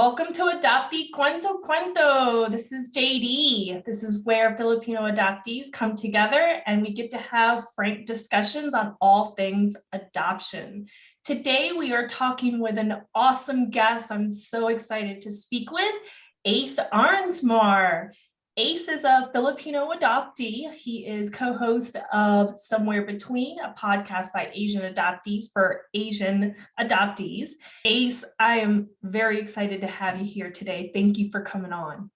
Welcome to Adoptee Cuento Cuento. This is JD. This is where Filipino adoptees come together and we get to have frank discussions on all things adoption. Today, we are talking with an awesome guest I'm so excited to speak with, Ace Arnsmar. Ace is a Filipino adoptee. He is co-host of Somewhere Between, a podcast by Asian adoptees for Asian adoptees. Ace, I am very excited to have you here today. Thank you for coming on.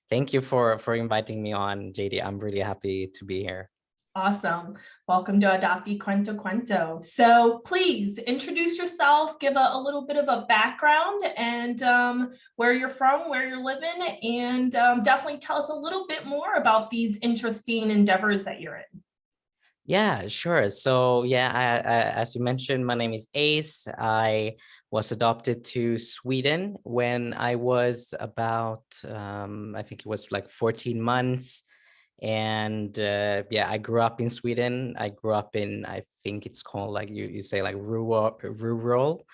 Thank you for inviting me on, JD. I'm really happy to be here. Awesome. Welcome to Adoptee Cuento Cuento. So please introduce yourself, give a little bit of a background and where you're from, where you're living, and definitely tell us a little bit more about these interesting endeavors that you're in. Yeah, sure. So yeah, as you mentioned, my name is Ace. I was adopted to Sweden when I was about, I think it was like 14 months. And yeah, I grew up in Sweden. I grew up in, I think it's called like you say like rural,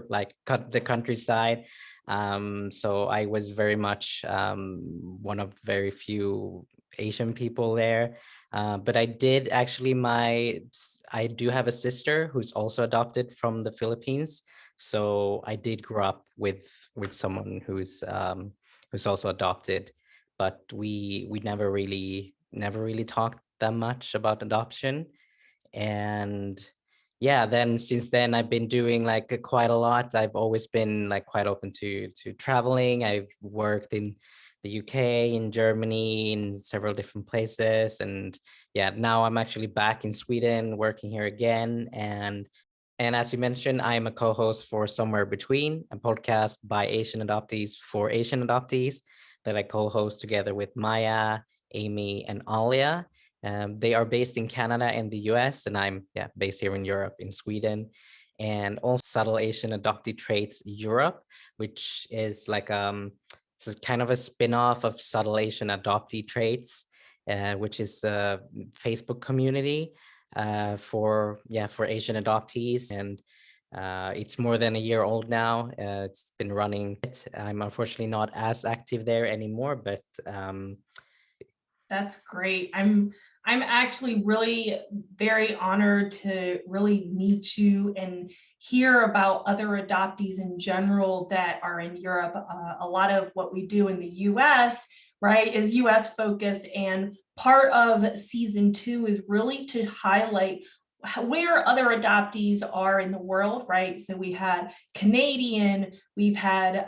like the countryside. So I was very much one of very few Asian people there. But I did actually I do have a sister who's also adopted from the Philippines. So I did grow up with someone who's also adopted, but we never really talked that much about adoption. And yeah, then since then I've been doing like quite a lot. I've always been like quite open to traveling. I've worked in the UK, in Germany, in several different places. And yeah, now I'm actually back in Sweden working here again. And as you mentioned, I'm a co-host for Somewhere Between, a podcast by Asian adoptees for Asian adoptees that I co-host together with Maya, Amy, and Alia. They are based in Canada and the US, and I'm based here in Europe, in Sweden. And also Subtle Asian Adoptee Traits Europe, which is like it's a kind of a spin-off of Subtle Asian Adoptee Traits, which is a Facebook community for Asian adoptees. And it's more than a year old now. It's been running. I'm unfortunately not as active there anymore, but that's great. I'm actually really very honored to really meet you and hear about other adoptees in general that are in Europe. A lot of what we do in the US, right, is US focused, and part of season 2 is really to highlight where other adoptees are in the world, right? So we had Canadian, we've had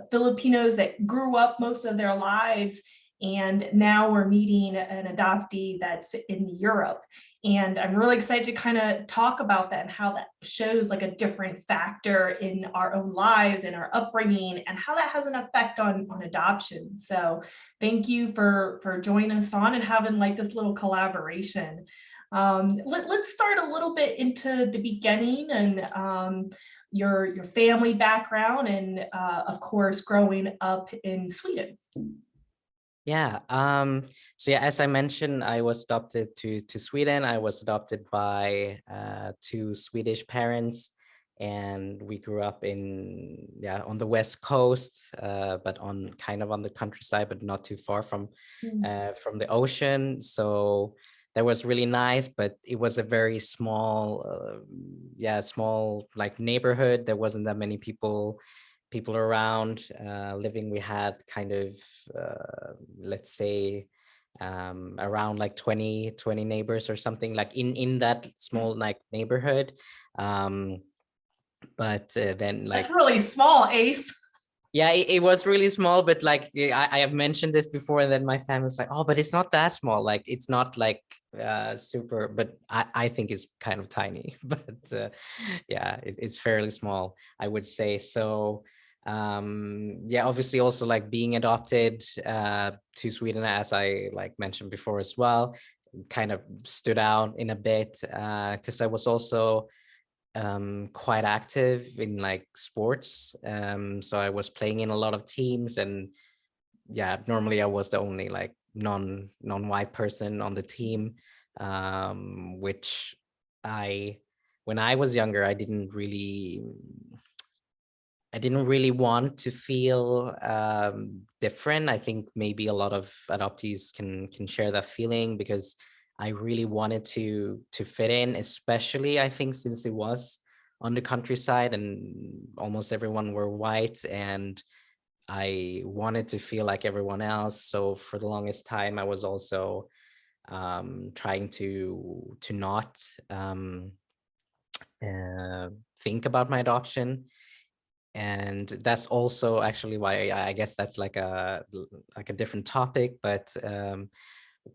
Filipinos that grew up most of their lives, and now we're meeting an adoptee that's in Europe. And I'm really excited to kind of talk about that and how that shows like a different factor in our own lives and our upbringing and how that has an effect on adoption. So thank you for joining us on and having like this little collaboration. Let's start a little bit into the beginning and your family background and of course growing up in Sweden. Yeah. So yeah, as I mentioned, I was adopted to Sweden. I was adopted by two Swedish parents, and we grew up on the west coast, but on kind of on the countryside, but not too far from the ocean. So that was really nice, but it was a very small, small like neighborhood. There wasn't that many people around living. We had kind of let's say around like 20 neighbors or something like in that small like neighborhood. But then like that's really small, Ace. Yeah, it was really small, but like I have mentioned this before, and then my family's like, oh, but it's not that small. Like it's not like super, but I think it's kind of tiny. But yeah, it's fairly small, I would say. So yeah, obviously also like being adopted to Sweden, as I like mentioned before as well, kind of stood out in a bit because I was also quite active in like sports. So I was playing in a lot of teams, and yeah, normally I was the only like non-white person on the team, which when I was younger, I didn't really I didn't really want to feel different. I think maybe a lot of adoptees can share that feeling, because I really wanted to fit in, especially I think since it was on the countryside and almost everyone were white, and I wanted to feel like everyone else. So for the longest time, I was also trying to not uh, think about my adoption. And that's also actually why I guess that's like a different topic. But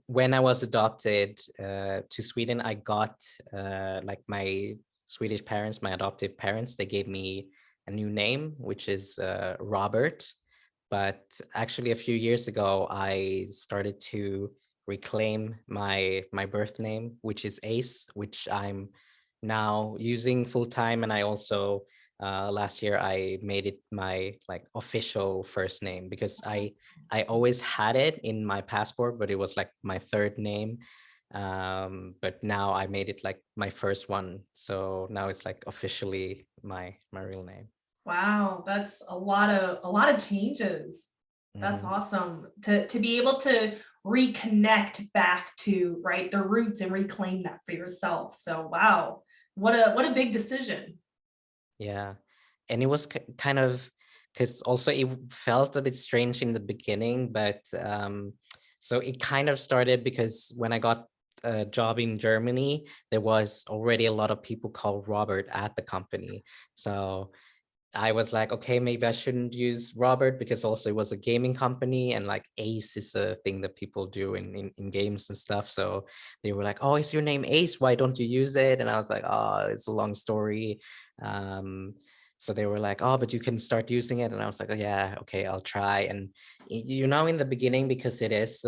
when I was adopted to Sweden, I got like my Swedish parents, my adoptive parents, they gave me a new name, which is Robert. But actually, a few years ago, I started to reclaim my birth name, which is Ace, which I'm now using full time. And I also last year I made it my like official first name, because I always had it in my passport, but it was like my third name. But now I made it like my first one. So now it's like officially my real name. Wow, that's a lot of changes. That's Mhm. awesome to be able to reconnect back to, right, the roots and reclaim that for yourself. So wow, what a big decision. Yeah. And it was kind of, because also it felt a bit strange in the beginning, but so it kind of started because when I got a job in Germany, there was already a lot of people called Robert at the company. So I was like, okay, maybe I shouldn't use Robert, because also it was a gaming company, and like Ace is a thing that people do in games and stuff. So they were like, oh, is your name Ace? Why don't you use it? And I was like, oh, it's a long story. Um, so they were like, oh, but you can start using it. And I was like, oh, yeah, okay, I'll try. And you know, in the beginning, because it is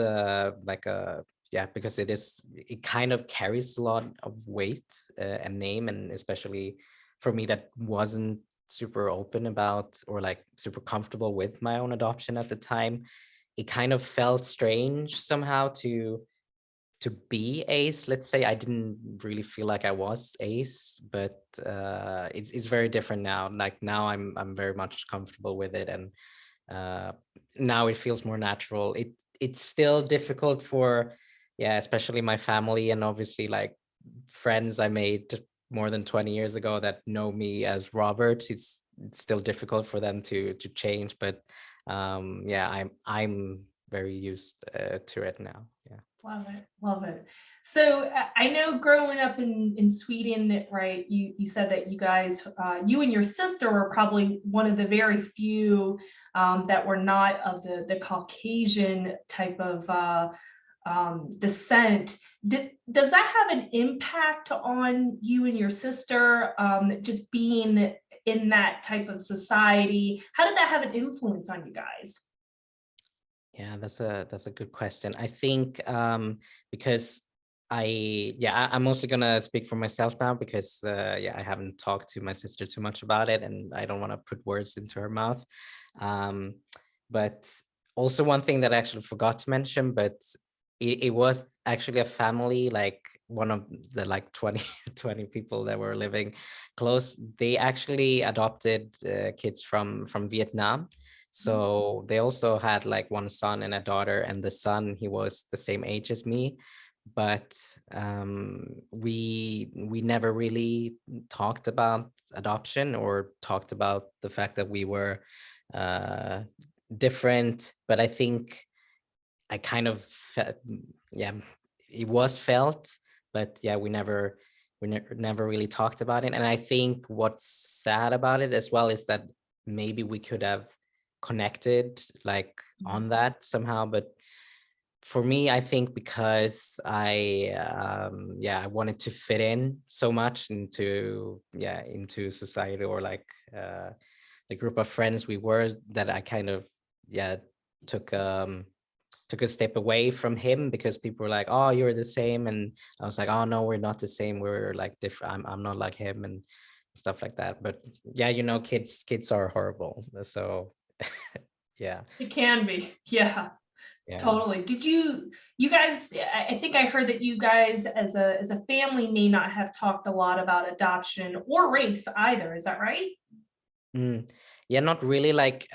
like a, yeah, because it kind of carries a lot of weight and name, and especially for me that wasn't super open about or like super comfortable with my own adoption at the time, it kind of felt strange somehow to be Ace. Let's say I didn't really feel like I was Ace, but it's very different now. Like now I'm very much comfortable with it, and uh, now it feels more natural. It's still difficult for, yeah, especially my family and obviously like friends I made more than 20 years ago that know me as Robert. It's still difficult for them to change, but yeah, I'm very used to it now. Yeah. Love it, love it. So I know growing up in Sweden, that right, you said that you guys, you and your sister were probably one of the very few that were not of the Caucasian type of descent. Does that have an impact on you and your sister, just being in that type of society? How did that have an influence on you guys? Yeah, that's a good question. I think because I'm mostly gonna speak for myself now, because yeah, I haven't talked to my sister too much about it, and I don't want to put words into her mouth. Um, but also one thing that I actually forgot to mention, but it was actually a family, like one of the like 20 20 people that were living close. They actually adopted kids from Vietnam. So they also had like one son and a daughter, and the son, he was the same age as me, but we never really talked about adoption or talked about the fact that we were uh, different. But I think I kind of yeah, it was felt, but yeah, we never really talked about it. And I think what's sad about it as well is that maybe we could have connected like on that somehow. But for me, I think because I wanted to fit in so much into society, or like the group of friends we were, that I kind of yeah took took a step away from him, because people were like, oh, you're the same, and I was like, oh no, we're not the same, we're like different. I'm not like him, and stuff like that. But yeah, you know, kids are horrible, so yeah. It can be, yeah. Yeah. Totally. Did you guys, I think I heard that you guys as a family may not have talked a lot about adoption or race either. Is that right? Mm. Yeah, not really. Like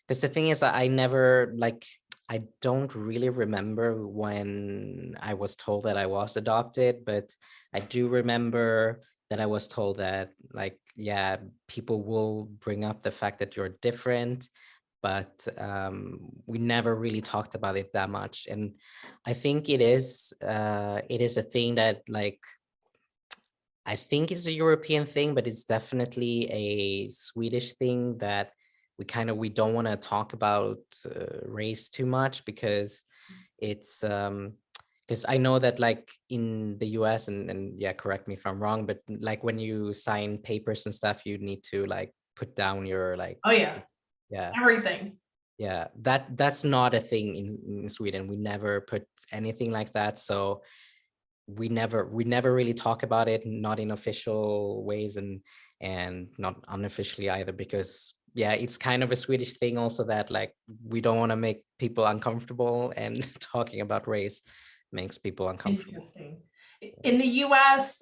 because the thing is that I never like I don't really remember when I was told that I was adopted, but I do remember that I was told that, like, yeah, people will bring up the fact that you're different, but we never really talked about it that much. And I think it is a thing that, like, I think it's a European thing, but it's definitely a Swedish thing that we don't want to talk about race too much, because it's because I know that, like, in the US, and yeah, correct me if I'm wrong, but like when you sign papers and stuff, you need to like put down your like, Oh yeah, yeah, everything. yeah, that's not a thing in Sweden. We never put anything like that. So we never really talk about it, not in official ways, and not unofficially either, because yeah, it's kind of a Swedish thing also, that like we don't want to make people uncomfortable, and talking about race makes people uncomfortable. Interesting. In the US,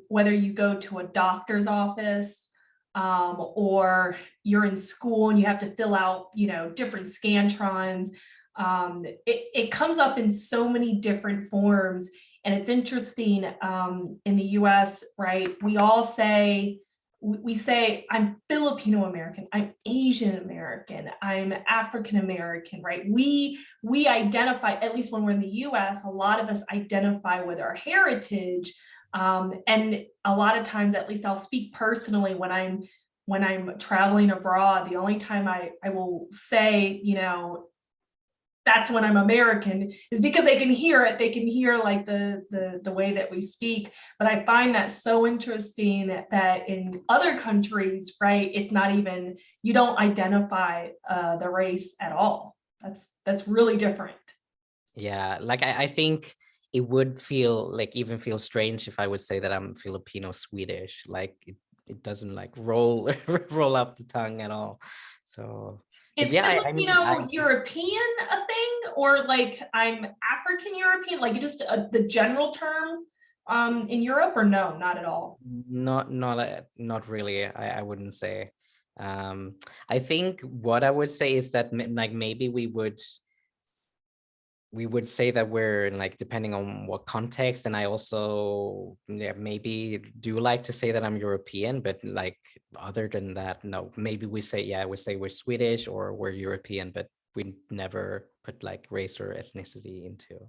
whether you go to a doctor's office, or you're in school and you have to fill out, different scantrons, it comes up in so many different forms. And it's interesting, in the US, right? We say, I'm Filipino American, I'm Asian American, I'm African American, right? We identify, at least when we're in the US, a lot of us identify with our heritage. And a lot of times, at least I'll speak personally, when I'm traveling abroad, the only time I will say, that's when I'm American, is because they can hear it. They can hear like the way that we speak. But I find that so interesting that in other countries, right, it's not even, you don't identify the race at all. That's really different. Yeah, like I think it would even feel strange if I would say that I'm Filipino Swedish. Like it doesn't like roll roll up the tongue at all. So because Is yeah, I mean, Filipino European a thing, or like I'm African European, like just the general term in Europe, or no, not at all? not really. I wouldn't say. Um, I think what I would say is that like maybe we would say that we're like, depending on what context. And I also, yeah, maybe do like to say that I'm European, but like other than that, no, maybe we say, yeah, we say we're Swedish or we're European, but we never put like race or ethnicity into it.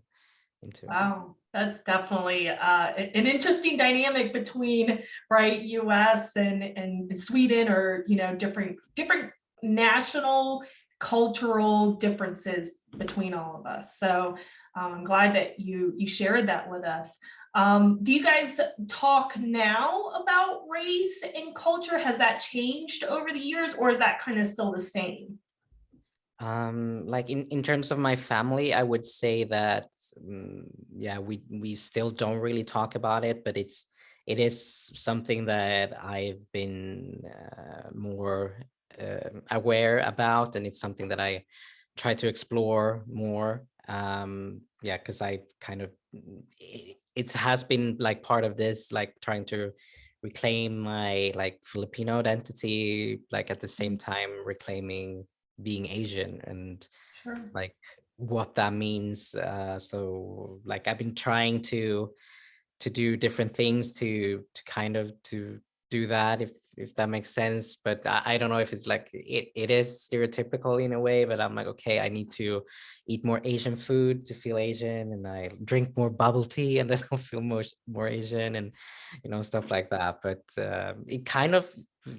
Wow, that's definitely an interesting dynamic between, right, US and Sweden, or different national cultural differences between all of us. So I'm glad that you shared that with us. Do you guys talk now about race and culture? Has that changed over the years, or is that kind of still the same? Like in terms of my family, I would say that yeah, we still don't really talk about it, but it is something that I've been more aware about, and it's something that I try to explore more. Yeah, because I kind of it has been like part of this, like trying to reclaim my like Filipino identity, like at the same time reclaiming being Asian, and Sure. like what that means. So like I've been trying to do different things to kind of to do that, if that makes sense. But I don't know if it's like it is stereotypical in a way, but I'm like, okay, I need to eat more Asian food to feel Asian, and I drink more bubble tea and then I'll feel more Asian, and stuff like that. But it kind of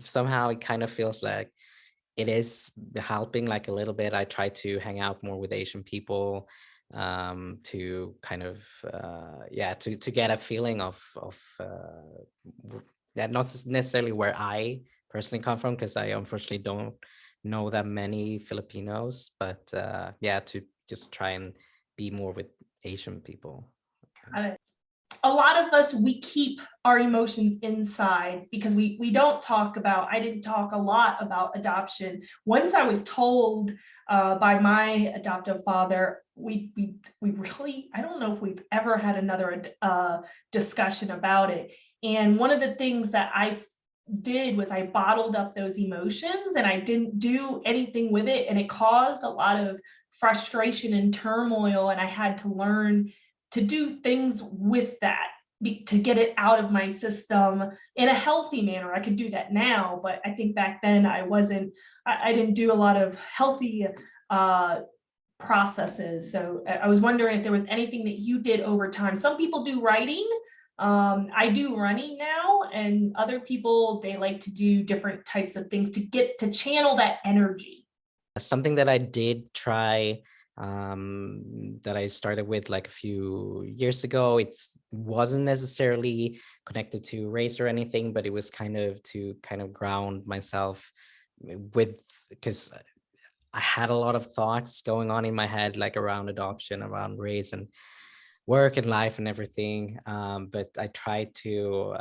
somehow it kind of feels like it is helping like a little bit. I try to hang out more with Asian people, to kind of yeah, to get a feeling of that, not necessarily where I personally come from, because I unfortunately don't know that many Filipinos, but yeah, to just try and be more with Asian people. A lot of us, we keep our emotions inside because we don't talk about, I didn't talk a lot about adoption. Once I was told by my adoptive father, we really, I don't know if we've ever had another discussion about it. And one of the things that I did was I bottled up those emotions and I didn't do anything with it. And it caused a lot of frustration and turmoil. And I had to learn to do things with that to get it out of my system in a healthy manner. I could do that now, but I think back then I didn't do a lot of healthy uh, processes. So I was wondering if there was anything that you did over time. Some people do writing. I do running now, and other people, they like to do different types of things to get to channel that energy. Something that I did try, that I started with like a few years ago. It wasn't necessarily connected to race or anything, but it was kind of to kind of ground myself with, because I had a lot of thoughts going on in my head, like around adoption, around race and work and life and everything. But I tried to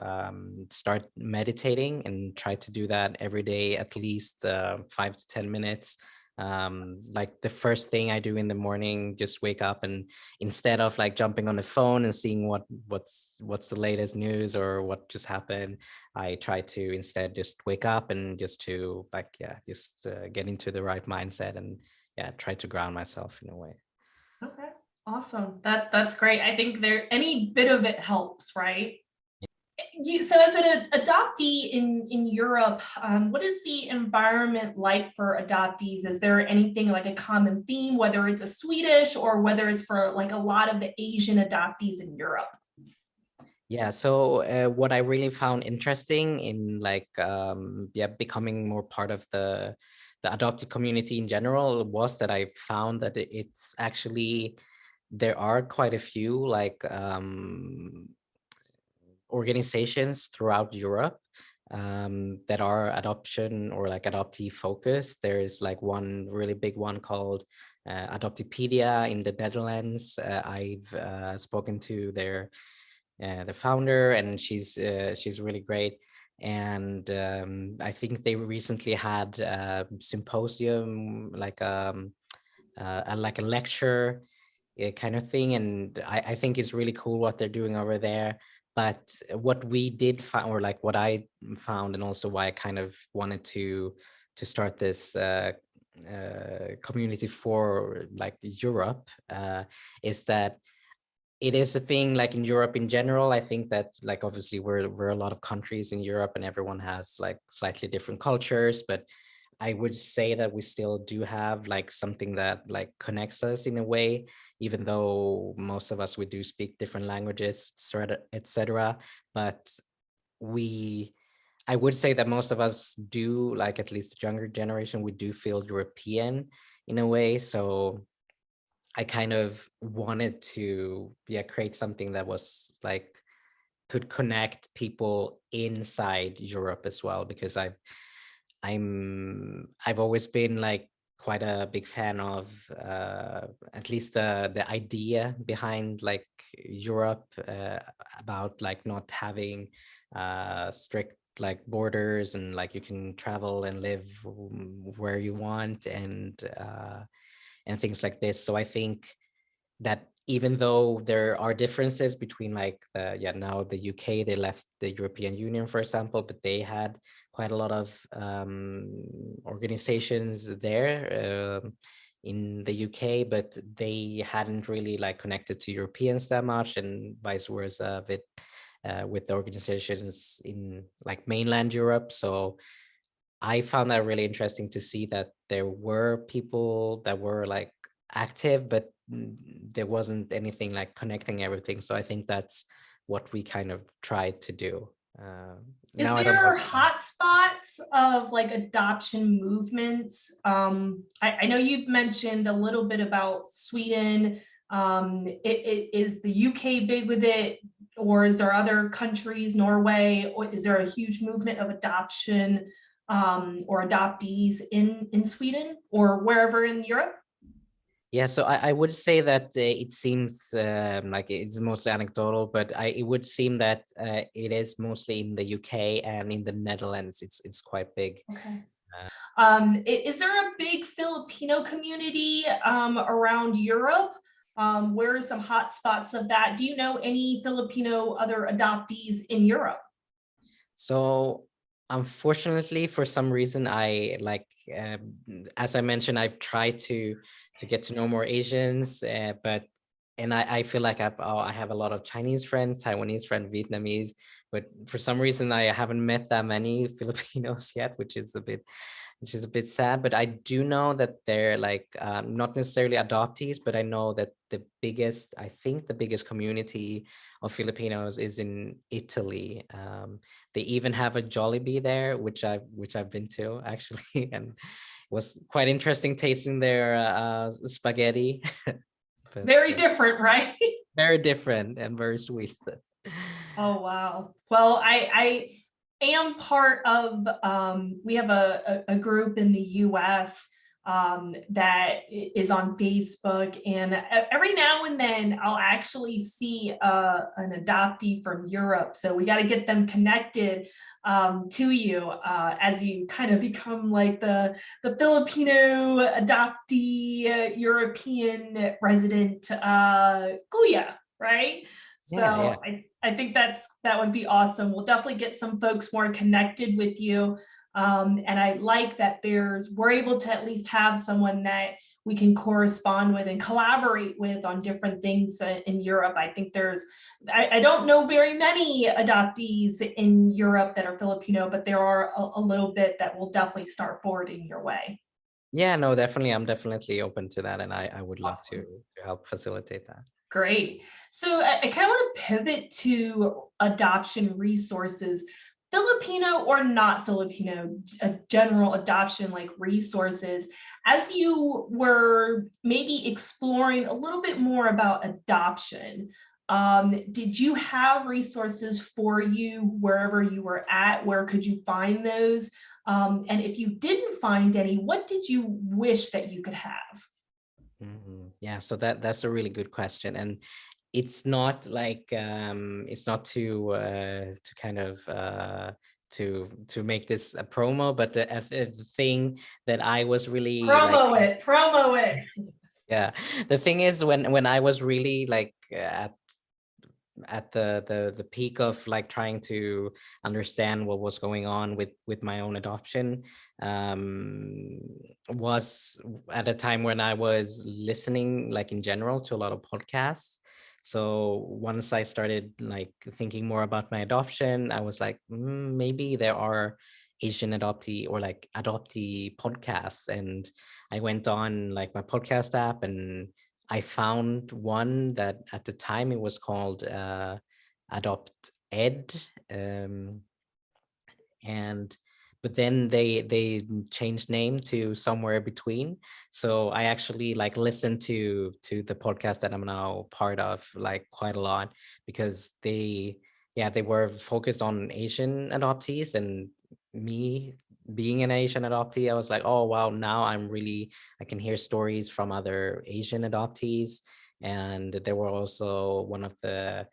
start meditating and try to do that every day, at least 5 to 10 minutes. Like the first thing I do in the morning, just wake up, and instead of like jumping on the phone and seeing what's the latest news or what just happened, I try to instead just wake up and just to like, yeah, just get into the right mindset and yeah, try to ground myself in a way. Okay, awesome. That's great. I think there any bit of it helps, right? So as an adoptee in Europe, what is the environment like for adoptees? Is there anything like a common theme, whether it's a Swedish or whether it's for like a lot of the Asian adoptees in Europe? Yeah, so what I really found interesting in like yeah, becoming more part of the adopted community in general was that I found that it's actually, there are quite a few like organizations throughout Europe that are adoption or like adoptee focused. There is like one really big one called Adoptepedia in the Netherlands. I've spoken to the founder, and she's really great. And I think they recently had a symposium, like a lecture kind of thing, and I think it's really cool what they're doing over there. But what we did find, or like what I found, and also why I kind of wanted to start this community for like Europe, is that it is a thing like in Europe in general. I think that like obviously we're a lot of countries in Europe and everyone has like slightly different cultures, but I would say that we still do have like something that like connects us in a way, even though most of us, we do speak different languages, etc. But we, I would say that most of us do, like at least the younger generation, we do feel European in a way. So I kind of wanted to, yeah, create something that was like could connect people inside Europe as well, because I've always been like quite a big fan of at least the idea behind like Europe, about like not having strict like borders, and like you can travel and live where you want, and things like this. So I think that even though there are differences between like yeah, now the UK, they left the European Union, for example, but they had quite a lot of organizations there in the UK, but they hadn't really like connected to Europeans that much, and vice versa with the organizations in like mainland Europe. So I found that really interesting to see that there were people that were like active, but there wasn't anything like connecting everything. So I think that's what we kind of tried to do. Uh, Is Now I don't know. there hotspots of like adoption movements? I know you've mentioned a little bit about Sweden. Is the UK big with it, or is there other countries, Norway, or is there a huge movement of adoption or adoptees in Sweden or wherever in Europe? Yeah, so I would say that it seems like it's mostly anecdotal, but it would seem that it is mostly in the UK and in the Netherlands. It's quite big. Okay. Is there a big Filipino community around Europe? Where are some hot spots of that? Do you know any Filipino other adoptees in Europe? So Unfortunately, for some reason, as I mentioned, I've tried to get to know more Asians, but and I feel like I have a lot of Chinese friends, Taiwanese friends, Vietnamese, but for some reason I haven't met that many Filipinos yet, which is a bit sad. But I do know that they're like not necessarily adoptees, but I know that I think the biggest community of Filipinos is in Italy. They even have a Jollibee there, which I've been to actually, and it was quite interesting tasting their spaghetti. But Very different, right? very different and very sweet. Oh, wow. Well, I am part of, we have a group in the US that is on Facebook, and every now and then I'll actually see an adoptee from Europe. So we got to get them connected to you as you kind of become like the Filipino adoptee European resident Kuya, right? Yeah, yeah. So I think that would be awesome. We'll definitely get some folks more connected with you. And I like that we're able to at least have someone that we can correspond with and collaborate with on different things in Europe. I think I don't know very many adoptees in Europe that are Filipino, but there are a little bit that will definitely start forwarding your way. Yeah, no, definitely. I'm definitely open to that, and I would love Awesome. to help facilitate that. Great. So I kind of want to pivot to adoption resources, Filipino or not Filipino, a general adoption like resources. As you were maybe exploring a little bit more about adoption, did you have resources for you wherever you were at? Where could you find those? And if you didn't find any, what did you wish that you could have? Yeah, so that's a really good question, and it's not like it's not to kind of to make this a promo, but the thing that I was really like, Promo it. yeah, the thing is when I was really like at the peak of like trying to understand what was going on with my own adoption, um was at a time when I was listening like in general to a lot of podcasts. So once I started like thinking more about my adoption, I was like, maybe there are Asian adoptee or like adoptee podcasts. And I went on like my podcast app, and I found one that at the time it was called Adopt Ed, and but then they changed name to Somewhere Between. So I actually like listened to the podcast that I'm now part of like quite a lot, because they were focused on Asian adoptees, and me being an Asian adoptee, I was like, oh wow, now I can hear stories from other Asian adoptees. And there were also one of the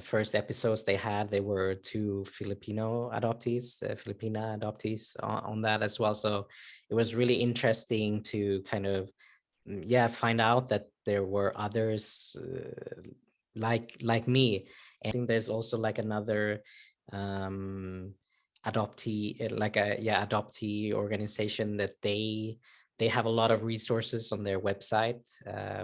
first episodes they were two Filipino adoptees, Filipina adoptees on that as well. So it was really interesting to kind of find out that there were others like me. And I think there's also like another um adoptee organization that they have a lot of resources on their website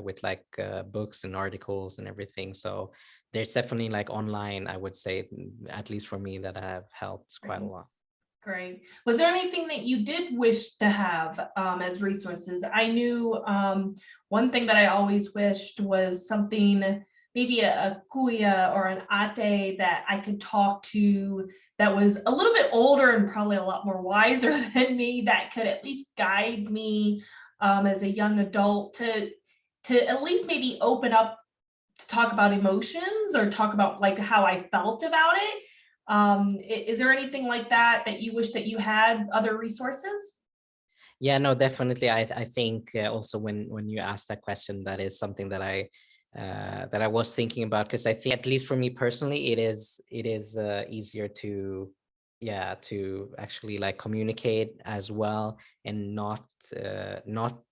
with like books and articles and everything. So there's definitely like online, I would say, at least for me, that have helped quite a lot. Great. Was there anything that you did wish to have as resources? I knew one thing that I always wished was something, maybe a kuya or an ate that I could talk to that was a little bit older and probably a lot more wiser than me, that could at least guide me as a young adult to at least maybe open up to talk about emotions or talk about like how I felt about it. Is there anything like that that you wish that you had other resources? Yeah, no, definitely. I think also when you ask that question, that is something that I was thinking about, because I think, at least for me personally, it is easier to to actually like communicate as well, and not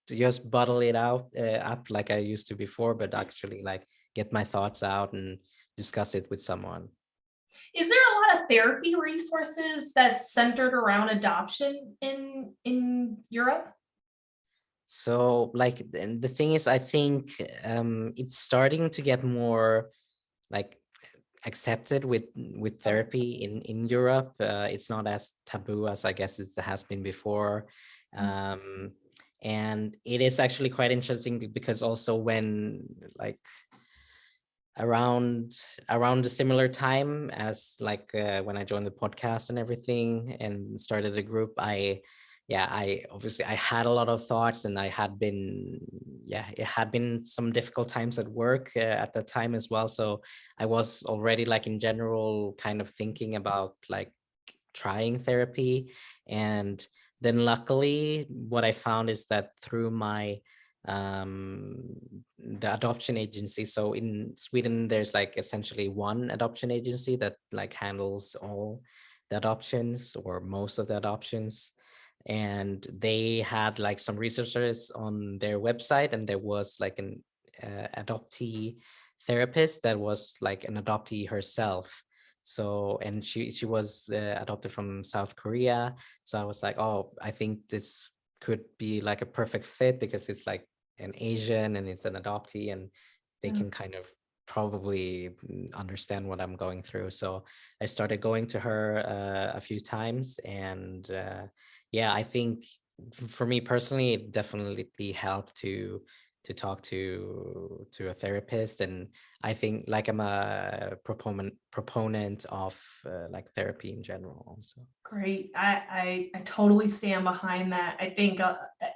just bottle it out up like I used to before, but actually like get my thoughts out and discuss it with someone. Is there a lot of therapy resources that's centered around adoption in Europe? So like the thing is, I think it's starting to get more like accepted with Okay. therapy in Europe. It's not as taboo as I guess it has been before. Mm. Um, and it is actually quite interesting because also when like around around a similar time as like when I joined the podcast and everything and started a group, I obviously I had a lot of thoughts, and I had been, yeah, it had been some difficult times at work at that time as well. So I was already like in general kind of thinking about like trying therapy. And then luckily what I found is that through my um the adoption agency, so in Sweden there's like essentially one adoption agency that like handles all the adoptions or most of the adoptions, and they had like some resources on their website, and there was like an adoptee therapist that was like an adoptee herself. So, and she was adopted from South Korea. So I was like, oh, I think this could be like a perfect fit because it's like an Asian and it's an adoptee, and they Yeah. can kind of probably understand what I'm going through. So I started going to her a few times, and yeah, I think for me personally, it definitely helped to talk to a therapist. And I think like I'm a proponent of like therapy in general also. Great. I totally stand behind that. I think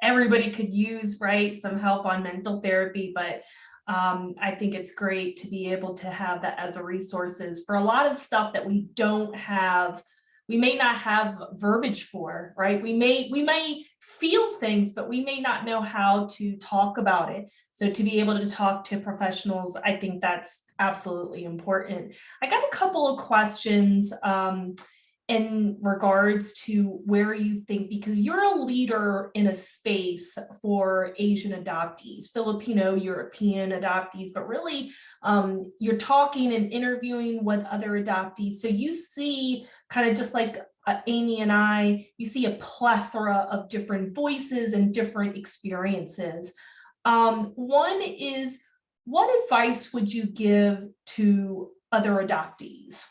everybody could use, right, some help on mental therapy, but I think it's great to be able to have that as a resources for a lot of stuff that we don't have. We may not have verbiage for, right? We may feel things, but we may not know how to talk about it. So to be able to talk to professionals, I think that's absolutely important. I got a couple of questions. In regards to where you think, because you're a leader in a space for Asian adoptees, Filipino, European adoptees, but really you're talking and interviewing with other adoptees. So you see kind of just like Amy and I, you see a plethora of different voices and different experiences. One is, what advice would you give to other adoptees?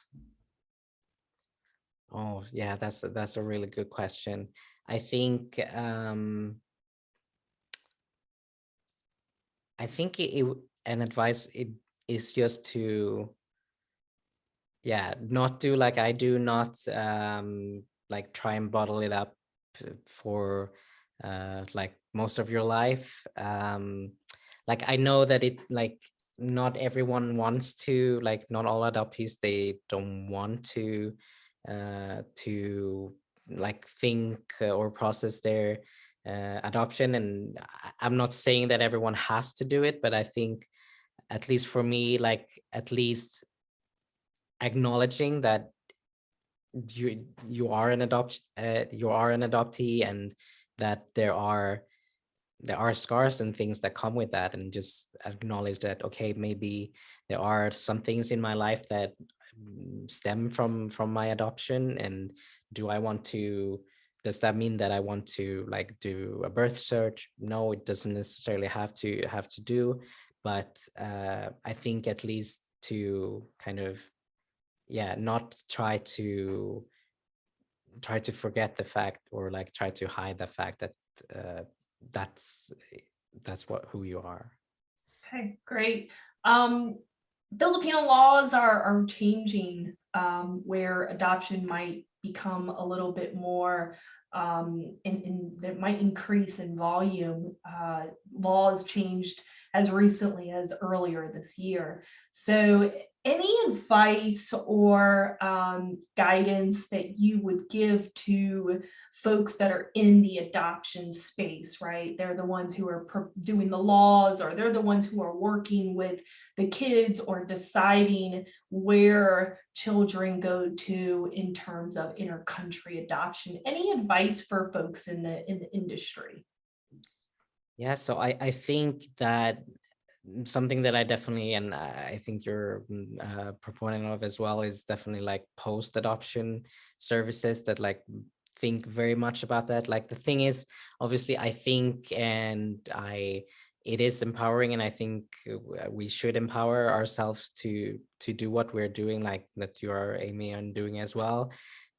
Oh yeah, that's a really good question. I think an advice it is just to, yeah, not do like I do, not like try and bottle it up for like most of your life. Like I know that it like not everyone wants to, like not all adoptees, they don't want to like think or process their adoption. And I'm not saying that everyone has to do it, but I think at least for me, like at least acknowledging that you are an adoptee, and that there are scars and things that come with that, and just acknowledge that, okay, maybe there are some things in my life that stem from my adoption. And do I want to, does that mean that I want to like do a birth search? No, it doesn't necessarily have to do, but I think at least to kind of, yeah, not try to forget the fact, or like try to hide the fact that uh, that's that's what who you are. Okay, great. Um, Filipino laws are changing, where adoption might become a little bit more, and that might increase in volume. Laws changed as recently as earlier this year. So any advice or guidance that you would give to folks that are in the adoption space, right? They're the ones who are doing the laws, or they're the ones who are working with the kids or deciding where children go to in terms of intercountry adoption. Any advice for folks in the industry? Yeah, so I think that something that I definitely, and I think you're proponent of as well, is definitely like post-adoption services that like think very much about that. Like the thing is, obviously, I think it is empowering, and I think we should empower ourselves to do what we're doing, like that you are aiming on doing as well.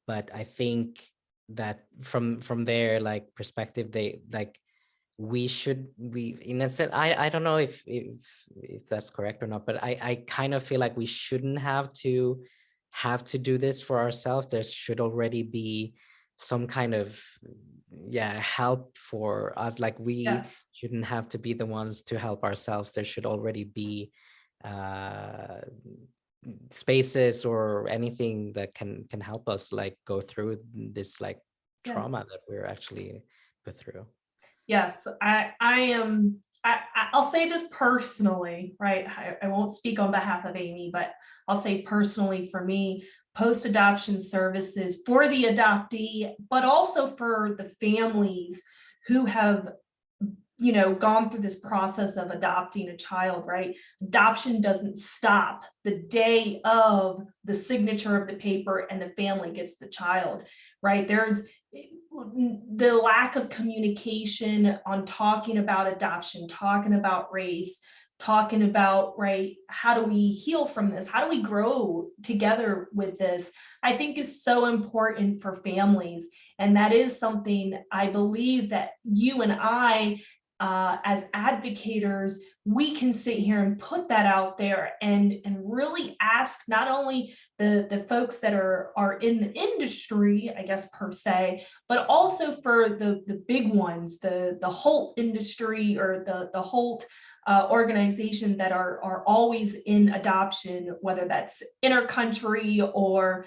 But I think that from their like perspective, they like we in a sense, I don't know if that's correct or not, but I kind of feel like we shouldn't have to do this for ourselves. There should already be some kind of, yeah, help for us. Like we Yes. shouldn't have to be the ones to help ourselves. There should already be uh spaces or anything that can help us like go through this like Yes. trauma that we're actually put through. Yes, I am. I'll say this personally, right? I won't speak on behalf of Amy, but I'll say personally for me, post-adoption services for the adoptee, but also for the families who have, gone through this process of adopting a child, right? Adoption doesn't stop the day of the signature of the paper and the family gets the child, right? There's the lack of communication on talking about adoption, talking about race, talking about, right, how do we heal from this? How do we grow together with this? I think is so important for families. And that is something I believe that you and I, as advocators, we can sit here and put that out there and really ask not only the folks that are in the industry, I guess per se, but also for the big ones, the Holt industry or the Holt organization that are always in adoption, whether that's intercountry or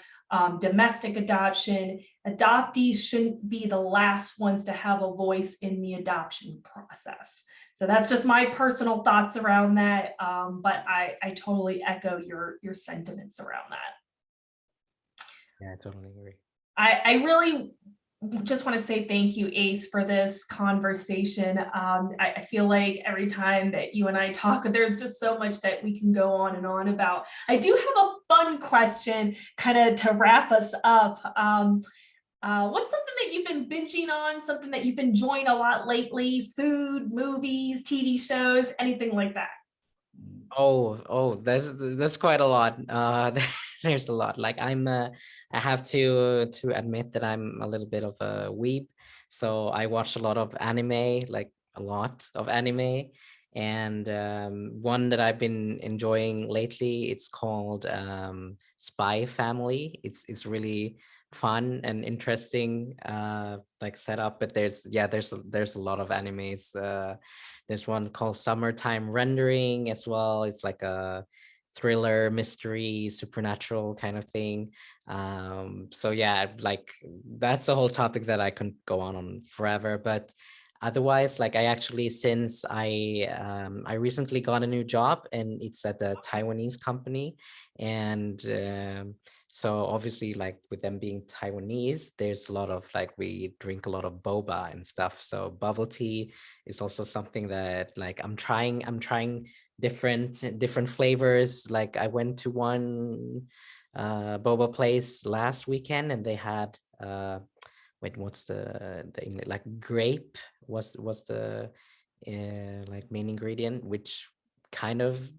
domestic adoption. Adoptees shouldn't be the last ones to have a voice in the adoption process. So that's just my personal thoughts around that. But I totally echo your sentiments around that. Yeah, I totally agree. I really just want to say thank you, Ace, for this conversation. I feel like every time that you and I talk, there's just so much that we can go on and on about. I do have a fun question kind of to wrap us up. What's something that you've been binging on, something that you've been enjoying a lot lately? Food, movies, TV shows, anything like that? Oh, there's quite a lot. There's a lot. Like I have to admit that I'm a little bit of a weeb. So I watch a lot of anime, like a lot of anime. And one that I've been enjoying lately, it's called Spy Family. It's really fun and interesting like setup, but there's a lot of animes. There's one called Summertime Rendering as well. It's like a thriller, mystery, supernatural kind of thing. So yeah, like that's a whole topic that I could go on forever. But otherwise, like I actually, since I recently got a new job, and it's at a Taiwanese company. And so obviously, like with them being Taiwanese, there's a lot of like we drink a lot of boba and stuff. So bubble tea is also something that like I'm trying different flavors. Like I went to one boba place last weekend, and they had wait, what's the English, like grape was the like main ingredient, which kind of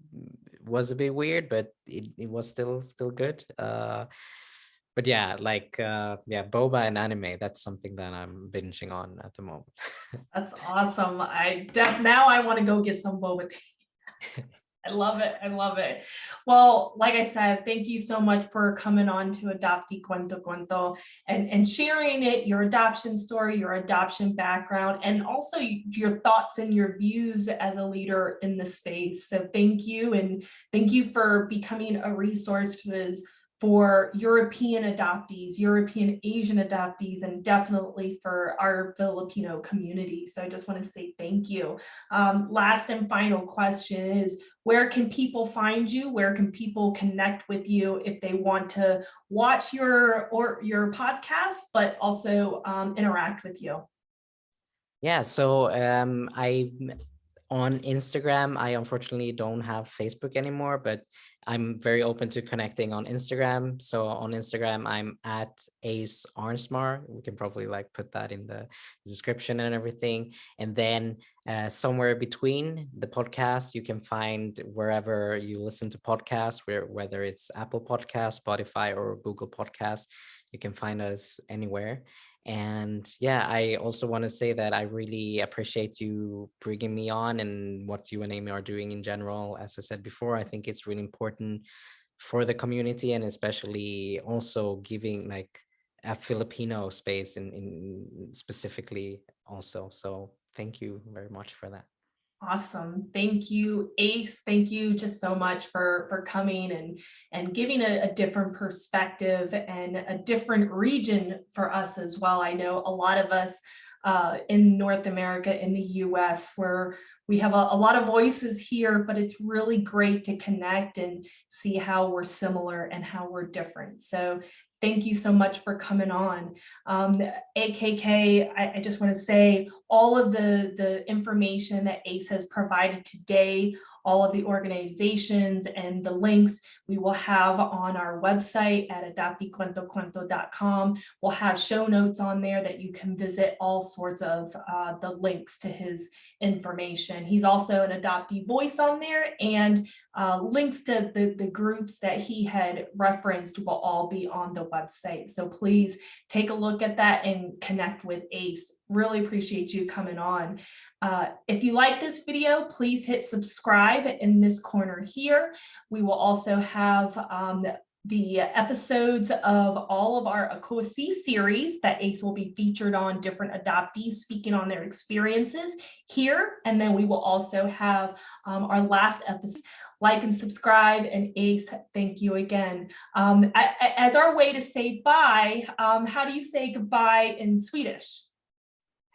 was a bit weird, but it was still good. But yeah, like yeah, boba and anime, that's something that I'm binging on at the moment. That's awesome. Now I want to go get some boba tea. I love it. I love it. Well, like I said, thank you so much for coming on to Adoptee Cuento Cuento and sharing it, your adoption story, your adoption background, and also your thoughts and your views as a leader in the space. So thank you. And thank you for becoming a resource for European adoptees, European Asian adoptees, and definitely for our Filipino community. So I just want to say thank you. Last and final question is, where can people find you? Where can people connect with you if they want to watch your podcast, but also interact with you? Yeah, so I on Instagram. I unfortunately don't have Facebook anymore, but I'm very open to connecting on Instagram. So on Instagram, I'm at Ace Arnsmar. We can probably like put that in the description and everything. And then somewhere between the podcast, you can find wherever you listen to podcasts, whether it's Apple Podcasts, Spotify, or Google Podcasts. You can find us anywhere. And yeah, I also want to say that I really appreciate you bringing me on and what you and Amy are doing in general. As I said before, I think it's really important for the community, and especially also giving like a Filipino space in specifically also. So thank you very much for that. Awesome. Thank you, Ace. Thank you just so much for coming and giving a different perspective and a different region for us as well. I know a lot of us in North America, in the US, where we have a lot of voices here, but it's really great to connect and see how we're similar and how we're different. So thank you so much for coming on. AKK, I just want to say all of the information that ACE has provided today, all of the organizations and the links we will have on our website at adopteecuentocuento.com. We'll have show notes on there that you can visit all sorts of the links to his information. He's also an adoptee voice on there, and links to the groups that he had referenced will all be on the website. So please take a look at that and connect with Ace. Really appreciate you coming on. If you like this video, please hit subscribe in this corner here. We will also have the episodes of all of our ACOSI series that Ace will be featured on, different adoptees speaking on their experiences here. And then we will also have our last episode. Like and subscribe, and Ace, thank you again. As our way to say bye, how do you say goodbye in Swedish?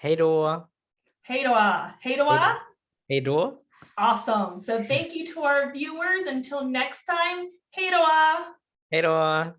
Hej då. Hej då. Hej då. Hej då. Awesome. So thank you to our viewers. Until next time, hej då. Hej då.